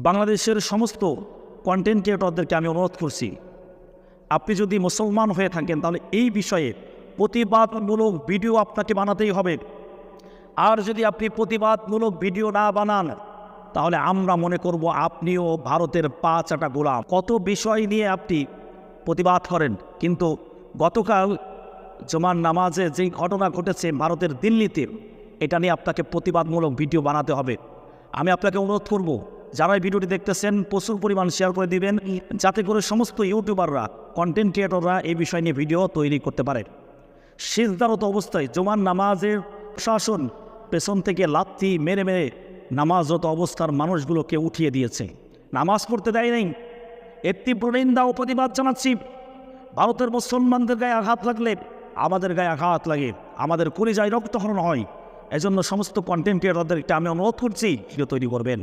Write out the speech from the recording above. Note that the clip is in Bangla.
বাংলাদেশের সমস্ত কন্টেন্ট ক্রিয়েটরদেরকে আমি অনুরোধ করছি, আপনি যদি মুসলমান হয়ে থাকেন তাহলে এই বিষয়ে প্রতিবাদমূলক ভিডিও আপনাকে বানাতেই হবে। আর যদি আপনি প্রতিবাদমূলক ভিডিও না বানান তাহলে আমরা মনে করব আপনিও ভারতের পা চাটা গোলাম। কত বিষয় নিয়ে আপনি প্রতিবাদ করেন, কিন্তু গতকাল জুমার নামাজে যেই ঘটনা ঘটেছে ভারতের দিল্লিতে, এটা নিয়ে আপনাকে প্রতিবাদমূলক ভিডিও বানাতে হবে। আমি আপনাকে অনুরোধ করব, যারা এই ভিডিওটি দেখতেছেন প্রচুর পরিমাণ শেয়ার করে দিবেন, যাতে করে সমস্ত ইউটিউবাররা, কন্টেন্ট ক্রিয়েটররা এই বিষয় নিয়ে ভিডিও তৈরি করতে পারে। সিজদারত অবস্থায় জুমার নামাজের প্রশাসন পেছন থেকে লাথি মেরে মেরে নামাজরত অবস্থার মানুষগুলোকে উঠিয়ে দিয়েছে, নামাজ পড়তে দেয় নাই। এর তীব্র নিন্দা ও প্রতিবাদ জানাচ্ছি। ভারতের মুসলমানদের গায়ে আঘাত লাগলে আমাদের গায়ে আঘাত লাগে, আমাদের কলিজায় রক্তক্ষরণ হয়। এজন্য সমস্ত কন্টেন্ট ক্রিয়েটরদেরকে আমি অনুরোধ করছি ভিডিও তৈরি করবেন।